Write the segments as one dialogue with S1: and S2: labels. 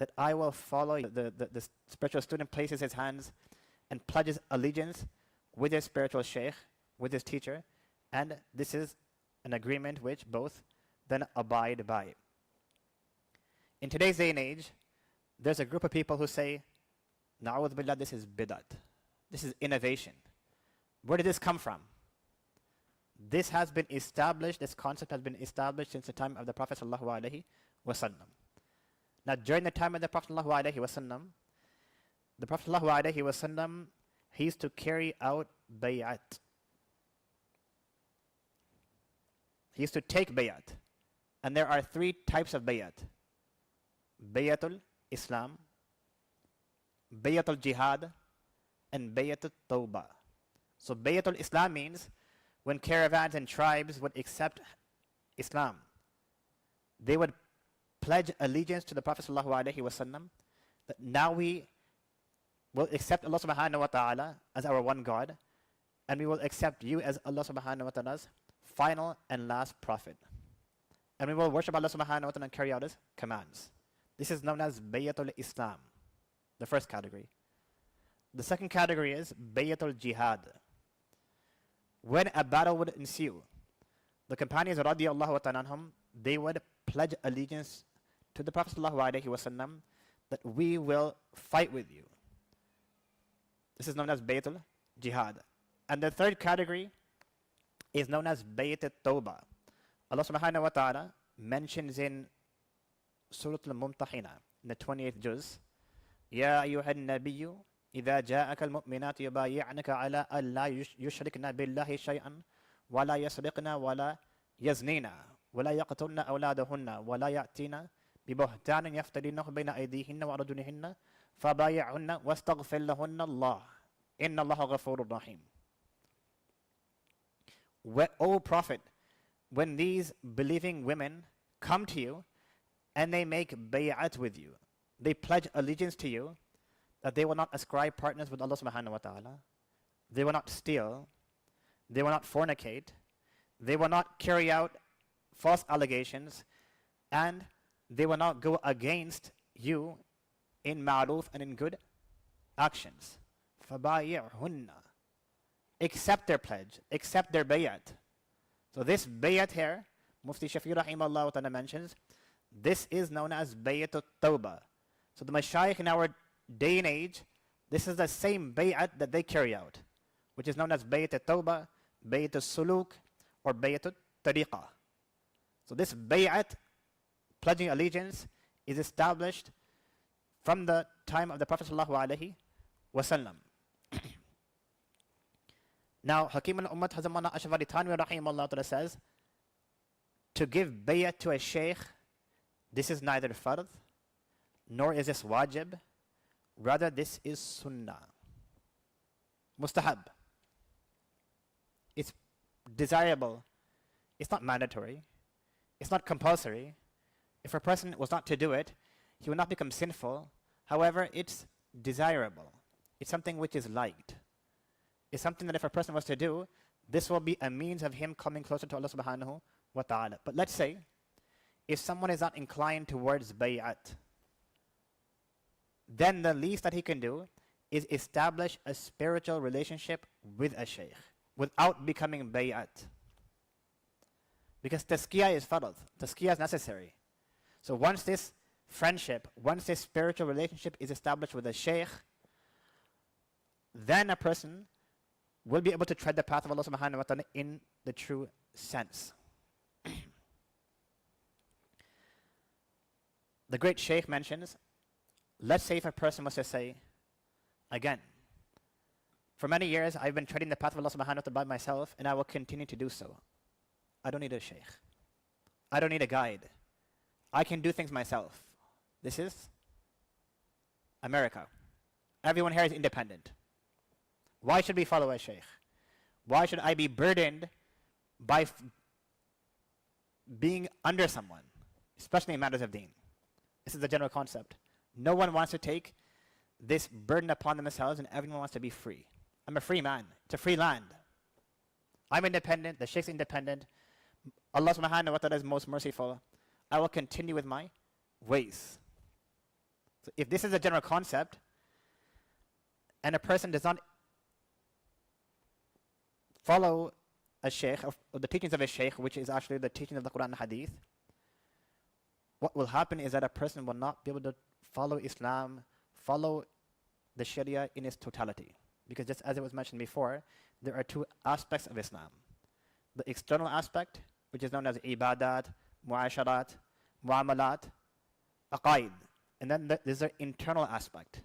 S1: that I will follow the spiritual student places his hands and pledges allegiance with his spiritual sheikh, with his teacher, and this is an agreement which both then abide by. In today's day and age, there's a group of people who say, Na'udhu billah, this is bid'at. This is innovation. Where did this come from? This has been established, this concept has been established since the time of the Prophet sallallahu alaihi wasallam. Now, during the time of the Prophet sallallahu alaihi wasallam, the Prophet sallallahu alaihi wasallam, he used to carry out bay'at. He used to take bay'at. And there are three types of bay'at. Bay'atul Islam, Bay'atul Jihad, and Bay'atul Tawbah. So Bay'atul Islam means when caravans and tribes would accept Islam, they would pledge allegiance to the Prophet sallallahu alaihi wasallam that now we will accept Allah subhanahu wa ta'ala as our one God, and we will accept you as Allah subhanahu wa ta'ala's final and last prophet. And we will worship Allah subhanahu wa ta'ala and carry out his commands. This is known as Bayatul Islam, the first category. The second category is Bayatul Jihad. When a battle would ensue, the companions radiallahu ta'ala anhum, they would pledge allegiance to the Prophet sallallahu alaihi wasallam that we will fight with you. This is known as Bayatul Jihad. And the third category is known as Bayat al-Tawbah. Allah subhanahu wa ta'ala mentions in Surah Al-Mumtahina, in the 28th juz, Ya ayyuhan nabiyyu, idha ja'aka al-mu'minat yubayi'naka ala an la yushrikna billahi shay'an, wa la yasriqna, wa la yaznina, wa la yaqtulna awladahunna, wa la ya'tina bibuhtanin yaftarinahu bayna aydihinna wa arjulihinna, fabayi'hunna wastaghfir lahunna Allah. Inna Allaha ghafurur rahim. O Prophet, when these believing women come to you and they make bay'at with you, they pledge allegiance to you that they will not ascribe partners with Allah subhanahu wa ta'ala, they will not steal, they will not fornicate, they will not carry out false allegations, and they will not go against you in ma'ruf and in good actions. فَبَايِعْهُنَّ. Accept their pledge, accept their bayat. So this bayat here, Mufti Shafi rahimahullah ta'ala mentions, this is known as bayat al-tawbah. So the mashayikh in our day and age, this is the same bayat that they carry out, which is known as bayat al-tawbah, bayat al-suluk, or bayat al-tariqah. So this bayat, pledging allegiance, is established from the time of the Prophet sallallahu alaihi wasallam. Now, Hakim al-Ummat Hazamana Ashafari Tanwi rahimahullah ta'ala says, to give bayat to a sheikh, this is neither fard, nor is this wajib, rather this is sunnah. Mustahab. It's desirable. It's not mandatory. It's not compulsory. If a person was not to do it, he will not become sinful. However, it's desirable. It's something which is liked. It's something that if a person was to do, this will be a means of him coming closer to Allah subhanahu wa ta'ala. But let's say, if someone is not inclined towards bay'at, then the least that he can do is establish a spiritual relationship with a shaykh without becoming bay'at. Because tazkiyah is farad, tazkiyah is necessary. So once this friendship, once this spiritual relationship is established with a shaykh, then a person will be able to tread the path of Allah subhanahu wa ta'ala in the true sense. The great Shaykh mentions, let's say if a person was to say, again, for many years I've been treading the path of Allah subhanahu wa ta'ala by myself, and I will continue to do so. I don't need a Shaykh. I don't need a guide. I can do things myself. This is America. Everyone here is independent. Why should we follow a shaykh? Why should I be burdened by being under someone, especially in matters of deen? This is the general concept. No one wants to take this burden upon themselves, and everyone wants to be free. I'm a free man. It's a free land. I'm independent. The shaykh's independent. Allah subhanahu wa ta'ala is most merciful. I will continue with my ways. So if this is a general concept, and a person does not follow a shaykh, or the teachings of a shaykh, which is actually the teaching of the Quran and Hadith, what will happen is that a person will not be able to follow Islam, follow the Sharia in its totality. Because just as it was mentioned before, there are two aspects of Islam. The external aspect, which is known as ibadat, muasharat, muamalat, aqaid. And then there's the internal aspect,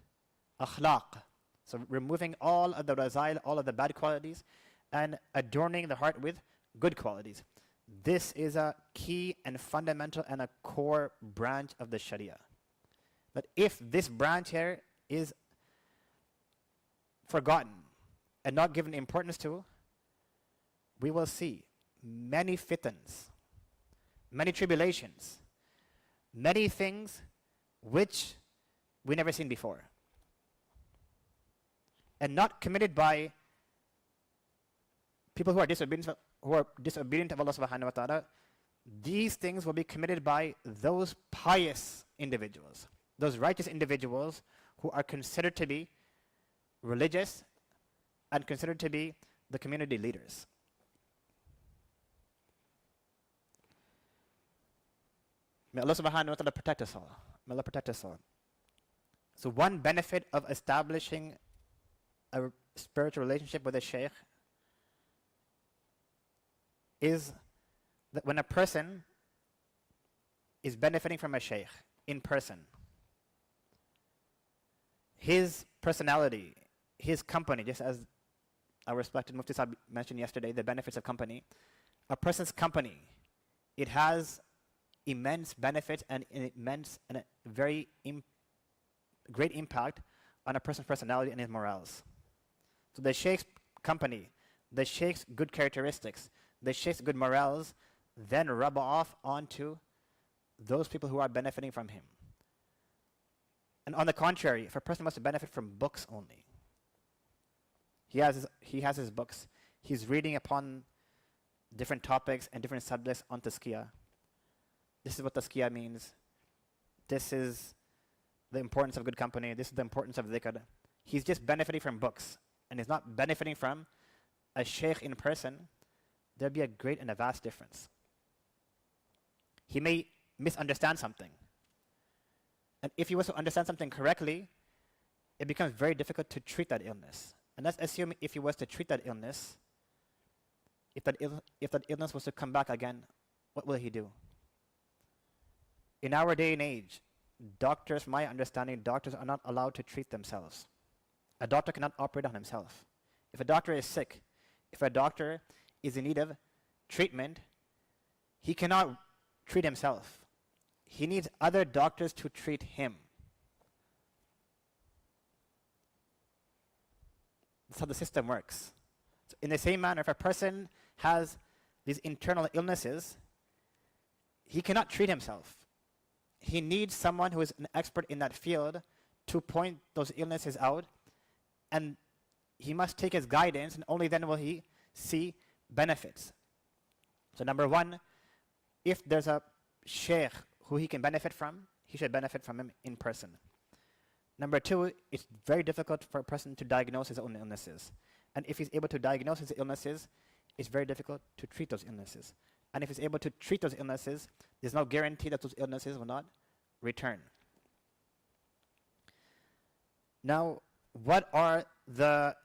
S1: akhlaq. So removing all of the razail, all of the bad qualities, and adorning the heart with good qualities. This is a key and fundamental and a core branch of the Sharia. But if this branch here is forgotten and not given importance to, we will see many fitans, many tribulations, many things which we never seen before. And not committed by people who are disobedient of Allah subhanahu wa ta'ala. These things will be committed by those pious individuals, those righteous individuals who are considered to be religious and considered to be the community leaders. May Allah subhanahu wa ta'ala protect us all. May Allah protect us all. So one benefit of establishing a spiritual relationship with a shaykh is that when a person is benefiting from a shaykh in person, his personality, his company, just as our respected Mufti Sahib mentioned yesterday, the benefits of company, a person's company, it has immense benefits and immense and a very great impact on a person's personality and his morals. So the sheikh's company, the sheikh's good characteristics, the sheikh's good morals then rub off onto those people who are benefiting from him. And on the contrary, if a person wants to benefit from books only, he has his books, he's reading upon different topics and different subjects on tazkiyah. This is what tazkiyah means. This is the importance of good company. This is the importance of dhikr. He's just benefiting from books, and he's not benefiting from a shaykh in person. There'll be a great and a vast difference. He may misunderstand something. And if he was to understand something correctly, it becomes very difficult to treat that illness. And let's assume if he was to treat that illness, if that illness was to come back again, what will he do? In our day and age, doctors, my understanding, doctors are not allowed to treat themselves. A doctor cannot operate on himself. If a doctor is sick, if a doctor is in need of treatment, he cannot treat himself. He needs other doctors to treat him. That's how the system works. So in the same manner, if a person has these internal illnesses, he cannot treat himself. He needs someone who is an expert in that field to point those illnesses out, and he must take his guidance, and only then will he see benefits. So number one, if there's a sheikh who he can benefit from, he should benefit from him in person. Number two, it's very difficult for a person to diagnose his own illnesses. And if he's able to diagnose his illnesses, it's very difficult to treat those illnesses. And if he's able to treat those illnesses, there's no guarantee that those illnesses will not return. Now, what are the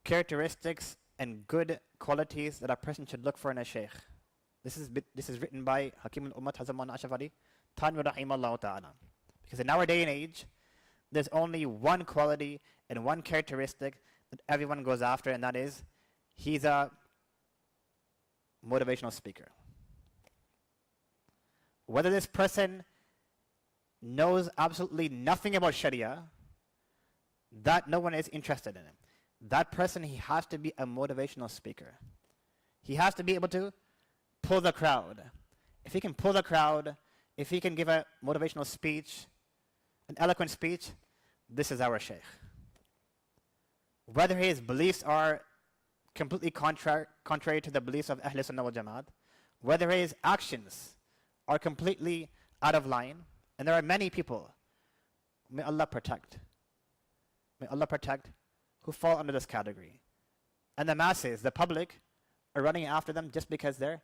S1: characteristics and good qualities that a person should look for in a shaykh? This is written by Hakim al-Ummat Hazaman Ashafari, Tanwi Rahimallahu Ta'ala. Because in our day and age, there's only one quality and one characteristic that everyone goes after, and that is, he's a motivational speaker. Whether this person knows absolutely nothing about Sharia, that no one is interested in him. That person, he has to be a motivational speaker. He has to be able to pull the crowd. If he can pull the crowd, if he can give a motivational speech, an eloquent speech, this is our shaykh. Whether his beliefs are completely contrary to the beliefs of Ahl Sunnah wal Jamaat, whether his actions are completely out of line, and there are many people May Allah protect. May Allah protect who fall under this category. And the masses, the public, are running after them just because they're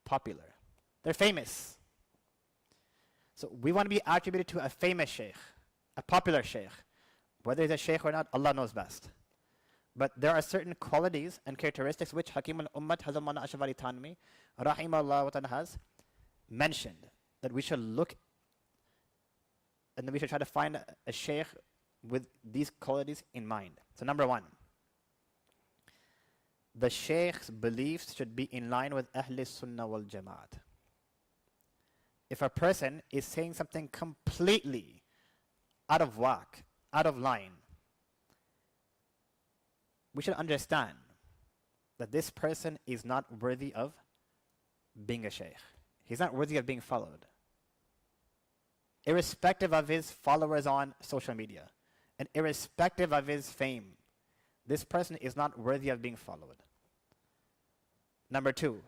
S1: popular. They're famous. So we want to be attributed to a famous sheikh, a popular sheikh. Whether he's a sheikh or not, Allah knows best. But there are certain qualities and characteristics which Hakim al-Ummat Hazrat Maulana Ashraf Ali Thanvi rahimahullah wa ta'ala has mentioned, that we should look and then we should try to find a sheikh with these qualities in mind. So number one, the sheikh's beliefs should be in line with Ahl Sunnah wal Jamaat. If a person is saying something completely out of whack, out of line, we should understand that this person is not worthy of being a sheikh. He's not worthy of being followed. Irrespective of his followers on social media, and irrespective of his fame, this person is not worthy of being followed. Number two,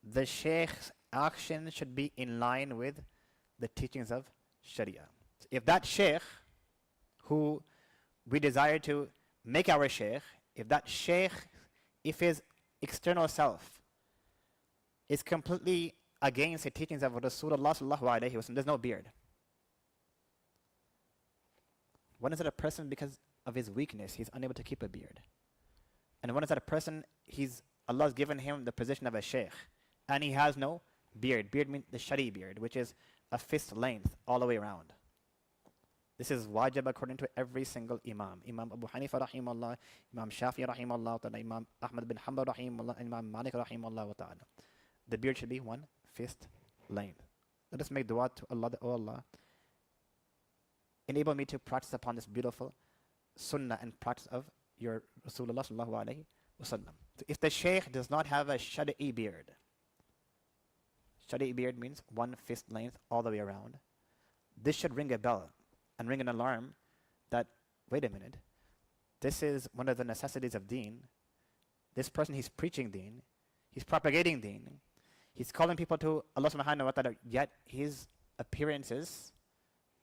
S1: the sheikh's action should be in line with the teachings of Sharia. So if that sheikh who we desire to make our sheikh, if his external self is completely against the teachings of Rasulullah sallallahu alaihi wasallam, there's no beard. When is it a person because of his weakness he's unable to keep a beard? And when is that a person Allah has given him the position of a sheikh and he has no beard? Beard means the shari beard, which is a fist length all the way around. This is wajib according to every single imam. Imam Abu Hanifa rahimahullah, Imam Shafi rahimahullah ta'ala, Imam Ahmad bin Hanbal rahimahullah, and Imam Malik rahimahullah ta'ala. The beard should be one fist length. Let us make dua to Allah, that, oh Allah, enable me to practice upon this beautiful sunnah and practice of your Rasulullah sallallahu alayhi wa sallam. So if the sheikh does not have a shadi beard means one fist length all the way around, this should ring a bell and ring an alarm that, wait a minute, this is one of the necessities of deen. This person, he's preaching deen, he's propagating deen, he's calling people to Allah subhanahu wa ta'ala, yet his appearance is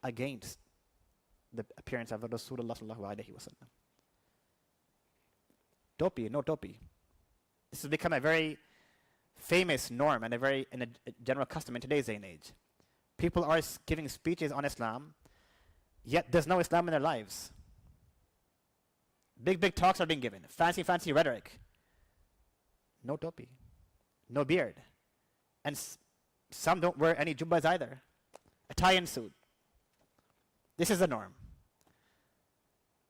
S1: against the appearance of Rasulullah sallallahu alayhi wa sallam. Topi, no topi. This has become a very famous norm and a general custom in today's day and age. People are giving speeches on Islam, yet there's no Islam in their lives. Big talks are being given. Fancy rhetoric. No topi. No beard. And some don't wear any jubbas either. A tie and suit. This is the norm.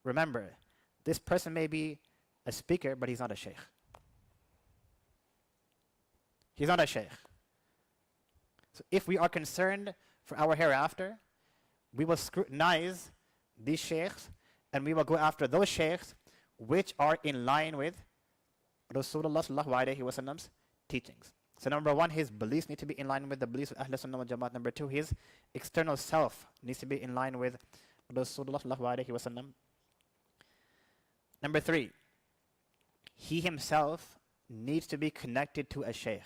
S1: Remember, this person may be a speaker, but he's not a sheikh. He's not a sheikh. So if we are concerned for our hereafter, we will scrutinize these sheikhs and we will go after those sheikhs which are in line with Rasulullah sallallahu alayhi wa sallam's teachings. So number one, his beliefs need to be in line with the beliefs of Ahl Sunnah wal Jamaat. Number two, his external self needs to be in line with Rasulullah sallallahu alayhi wa sallam. Number three, he himself needs to be connected to a sheikh.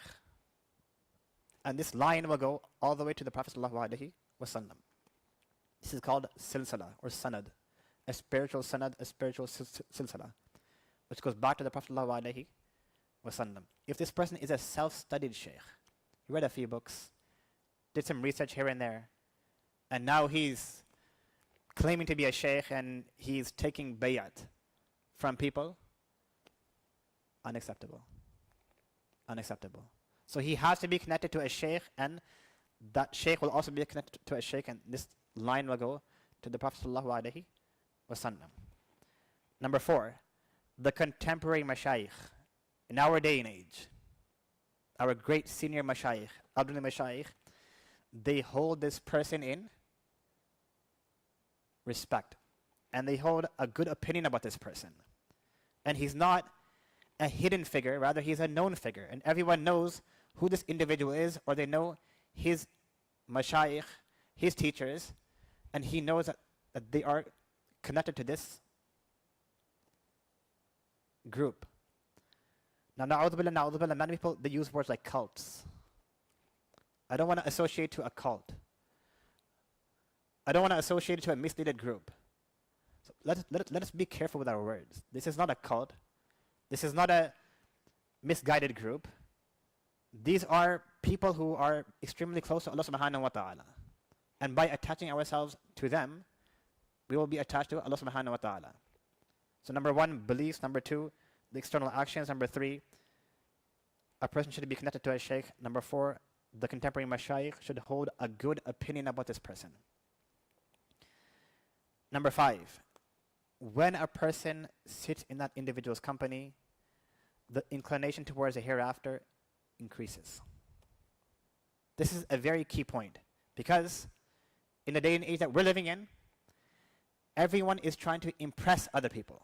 S1: And this line will go all the way to the Prophet sallallahu alayhi wa sallam. This is called silsila or sanad, a spiritual sanad, a spiritual silsila, which goes back to the Prophet sallallahu alayhi wa sallam. If this person is a self-studied sheikh, he read a few books, did some research here and there, and now he's claiming to be a sheikh and he's taking bayat from people, unacceptable. Unacceptable. So he has to be connected to a sheikh, and that sheikh will also be connected to a sheikh, and this line will go to the Prophet sallallahu alaihi wasallam. Number four, the contemporary mashayikh in our day and age, our great senior mashayikh, elderly mashayikh, they hold this person in respect, and they hold a good opinion about this person. And he's not a hidden figure, rather he's a known figure, and everyone knows who this individual is, or they know his mashayikh, his teachers, and he knows that they are connected to this group. Now, na'udhu billah, many people, they use words like cults. I don't want to associate to a cult. I don't want to associate it to a misleaded group. So let us be careful with our words. This is not a cult. This is not a misguided group. These are people who are extremely close to Allah subhanahu wa ta'ala. And by attaching ourselves to them, we will be attached to Allah subhanahu wa ta'ala. So number one, beliefs. Number two, the external actions. Number three, a person should be connected to a sheikh. Number four, the contemporary mashayikh should hold a good opinion about this person. Number five, when a person sits in that individual's company, the inclination towards the hereafter increases. This is a very key point, because in the day and age that we're living in, everyone is trying to impress other people.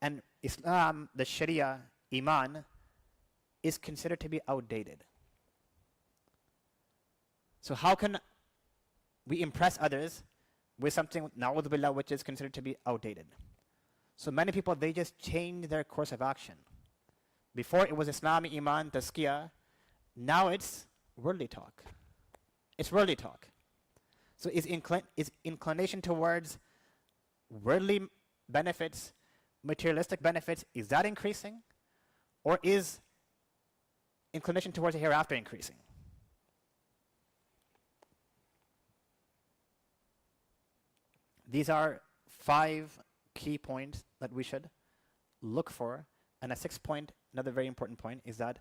S1: And Islam, the Sharia, Iman, is considered to be outdated. So how can we impress others with something, na'udhu billah, which is considered to be outdated? So many people, they just change their course of action. Before it was Islam, Iman, Tazkiyah. Now it's worldly talk. It's worldly talk. So is inclination towards worldly benefits, materialistic benefits, is that increasing? Or is inclination towards the hereafter increasing? These are 5 key points that we should look for. And a 6th point, another very important point, is that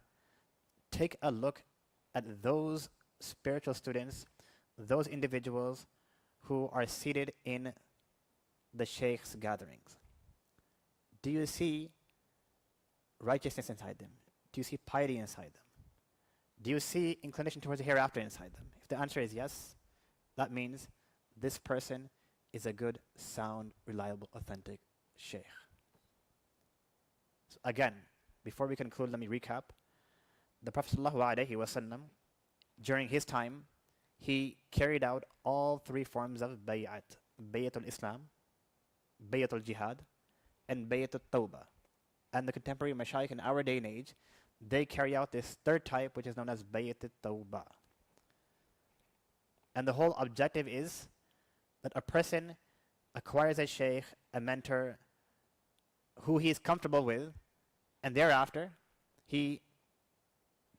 S1: take a look at those spiritual students, those individuals who are seated in the sheikh's gatherings. Do you see righteousness inside them? Do you see piety inside them? Do you see inclination towards the hereafter inside them? If the answer is yes, that means this person is a good, sound, reliable, authentic sheikh. So again, before we conclude, let me recap. The Prophet ﷺ, during his time, he carried out all 3 forms of bay'at. Bay'atul Islam, Bay'atul Jihad, and Bay'atul Tawbah. And the contemporary mashayikh in our day and age, they carry out this 3rd type, which is known as Bay'atul Tawbah. And the whole objective is that a person acquires a sheikh, a mentor, who he is comfortable with, and thereafter, he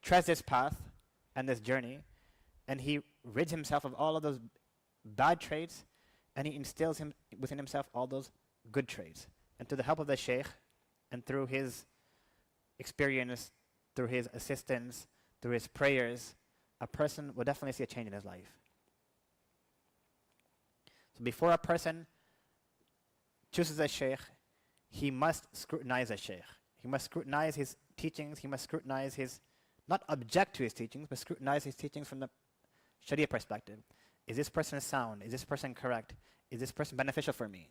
S1: treads this path and this journey, and he rids himself of all of those bad traits, and he instills within himself all those good traits. And through the help of the sheikh, and through his experience, through his assistance, through his prayers, a person will definitely see a change in his life. So before a person chooses a sheikh, he must scrutinize a sheikh. He must scrutinize his teachings. He must scrutinize his, not object to his teachings, but scrutinize his teachings from the Sharia perspective. Is this person sound? Is this person correct? Is this person beneficial for me?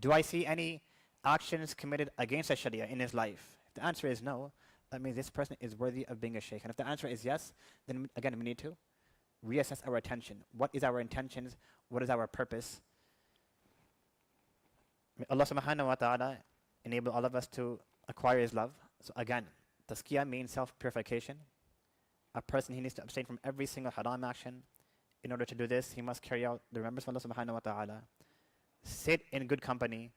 S1: Do I see any actions committed against the Sharia in his life? If the answer is no, that means this person is worthy of being a sheikh. And if the answer is yes, then again, we need to reassess our attention. What is our intentions? What is our purpose? May Allah subhanahu wa ta'ala enable all of us to acquire His love. So again, tazkiyah means self-purification. A person, he needs to abstain from every single haram action. In order to do this, he must carry out the remembrance of Allah subhanahu wa ta'ala, sit in good company,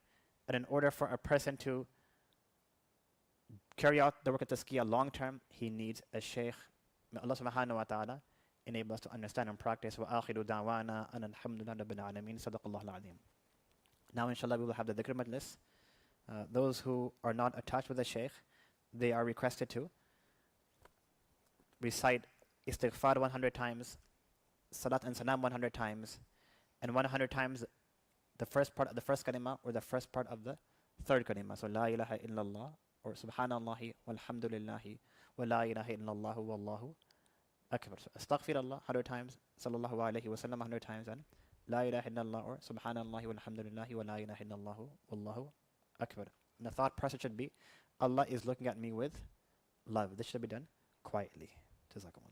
S1: and in order for a person to carry out the work of tazkiyah long term, he needs a sheikh. May Allah subhanahu wa ta'ala enable us to understand and practice. وَآخِرُ دَعْوَانَا أَنَ الْحَمْدُ لِلَّهِ رَبِّ الْعَالَمِينَ صَدَقَ اللَّهُ الْعَظِيمُ. Now inshallah we will have the Dhikr majlis. Those who are not attached with the sheikh, they are requested to recite istighfar 100 times, salat and salam 100 times, and 100 times the first part of the first kalima or the first part of the third kalima. So la ilaha illallah or subhanallahi walhamdulillahi wa la ilaha illallah wallahu akbar. So astaghfirullah 100 times, sallallahu alayhi wa sallam 100 times, and la ilaha illallah or subhanallahi walhamdulillahi wa la ilaha illallah wallahu akbar. And the thought process should be, Allah is looking at me with love. This should be done quietly. Jazakumullah.